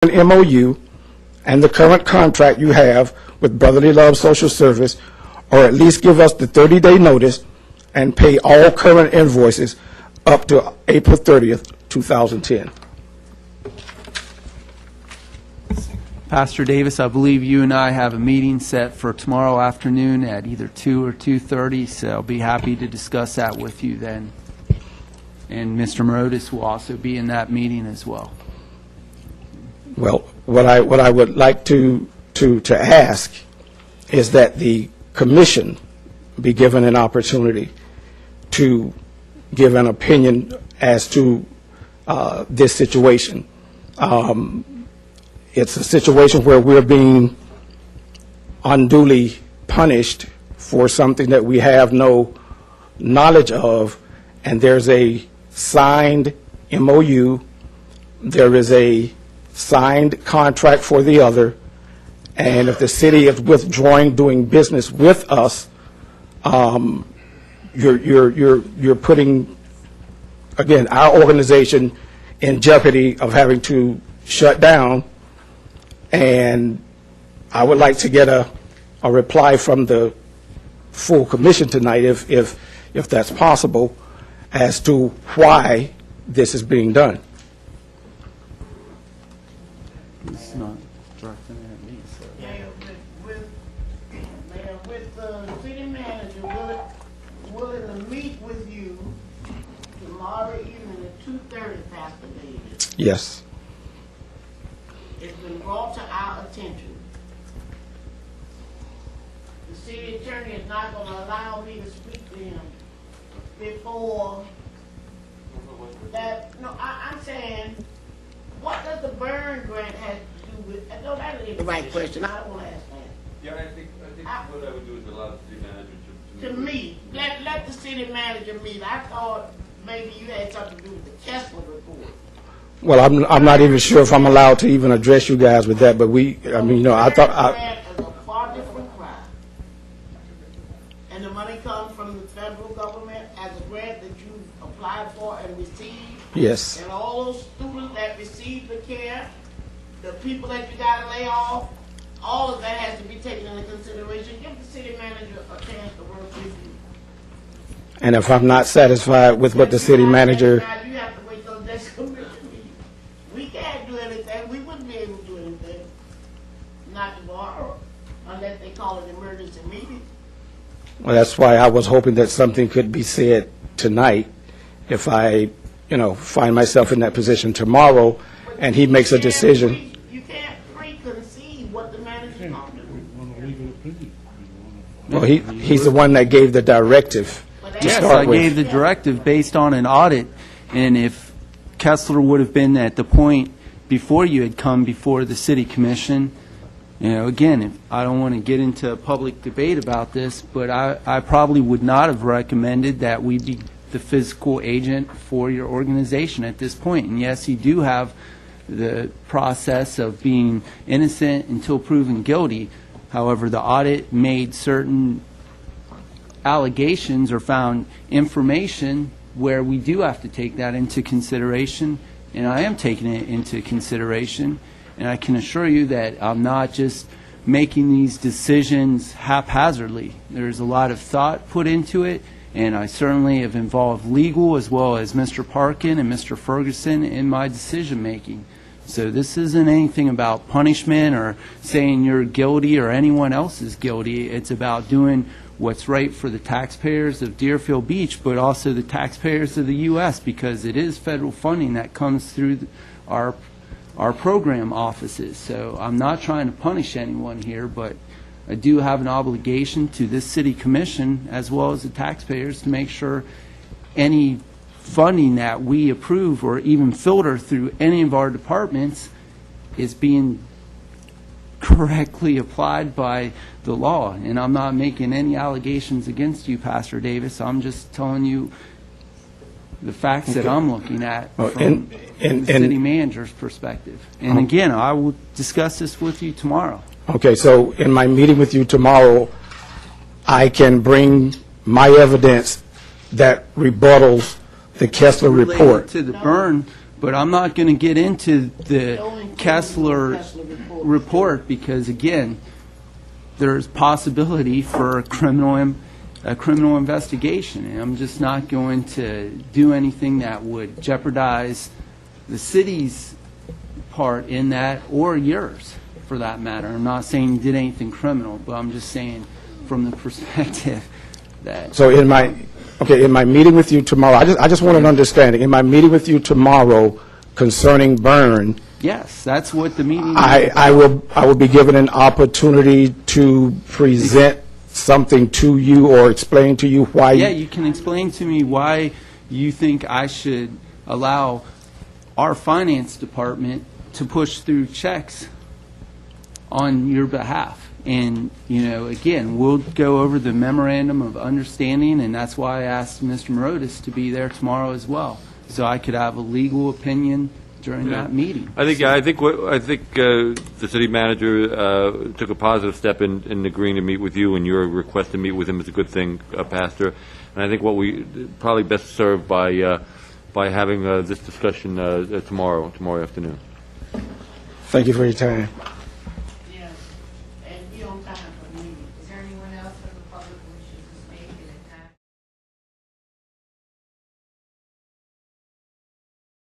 an MOU and the current contract you have with Brotherly Love Social Service, or at least give us the 30-day notice and pay all current invoices up to April 30th, 2010. Pastor Davis, I believe you and I have a meeting set for tomorrow afternoon at either 2 or 2:30, so I'll be happy to discuss that with you then. And Mr. Morotis will also be in that meeting as well. Well, what I would like to ask is that the commission be given an opportunity to give an opinion as to this situation. It's a situation where we're being unduly punished for something that we have no knowledge of, and there's a signed MOU, there is a signed contract for the other, and if the city is withdrawing doing business with us, you're putting, again, our organization in jeopardy of having to shut down. And I would like to get a reply from the full commission tonight, if that's possible, as to why this is being done. It's not directing at me, so. Yeah, with the city manager willing to meet with you tomorrow evening at 2:30, Pastor Davis. Yes. It's been brought to our attention. The city attorney is not going to allow me to speak to him before that. No, I'm saying, what does the Byrne Grant have to do with? No, that ain't the right question. I don't want to ask that. Yeah, I think what I would do is allow the city manager To meet. Let the city manager meet. I thought maybe you had something to do with the Kessler Report. Well, I'm not even sure if I'm allowed to even address you guys with that, but I thought Grant is a far different crime. And the money comes from the federal government as a grant that you applied for and received. yes. And all those students that receive the care, the people that you got to lay off, all of that has to be taken into consideration. Give the city manager a chance to work with you. And if I'm not satisfied with what the city manager, You have to wait till the next commission meeting. We can't do anything. We wouldn't be able to do anything. Not tomorrow, unless they call an emergency meeting. well, that's why I was hoping that something could be said tonight. If I, find myself in that position tomorrow, and he makes a decision. You can't preconceive what the manager's going to do. Well, he's the one that gave the directive to Yes, start I with. gave the directive based on an audit, and if Kessler would have been at the point before you had come before the city commission, again, I don't want to get into a public debate about this, but I probably would not have recommended that we be the fiscal agent for your organization at this point. And yes, you do have the process of being innocent until proven guilty. However, the audit made certain allegations or found information where we do have to take that into consideration, and I am taking it into consideration. And I can assure you that I'm not just making these decisions haphazardly. There's a lot of thought put into it, and I certainly have involved legal as well as Mr. Parkin and Mr. Ferguson in my decision making. So this isn't anything about punishment or saying you're guilty or anyone else is guilty. It's about doing what's right for the taxpayers of Deerfield Beach, but also the taxpayers of the U.S., because it is federal funding that comes through our program offices. So I'm not trying to punish anyone here, but I do have an obligation to this city commission as well as the taxpayers to make sure any funding that we approve or even filter through any of our departments is being correctly applied by the law. And I'm not making any allegations against you, Pastor Davis. I'm just telling you the facts that I'm looking at from the city manager's perspective. And again, I will discuss this with you tomorrow. Okay, so in my meeting with you tomorrow, I can bring my evidence that rebuttals the Kessler Related Report. to the Byrne But I'm not going to get into the Don't include Kessler Kessler report because, again, there's possibility for a criminal investigation, and I'm just not going to do anything that would jeopardize the city's part in that, or yours, for that matter. I'm not saying you did anything criminal, but I'm just saying from the perspective that... So in my meeting with you tomorrow, I just want an understanding. In my meeting with you tomorrow concerning Byrne, Yes, that's what the meeting... I will be given an opportunity to present something to you or explain to you why. Yeah, you can explain to me why you think I should allow our finance department to push through checks on your behalf. And, you know, again, we'll go over the memorandum of understanding, and that's why I asked Mr. Morotis to be there tomorrow as well, so I could have a legal opinion during that meeting. I think the city manager took a positive step in agreeing to meet with you, and your request to meet with him is a good thing, Pastor. And I think what we probably best served by having this discussion tomorrow afternoon. Thank you for your time.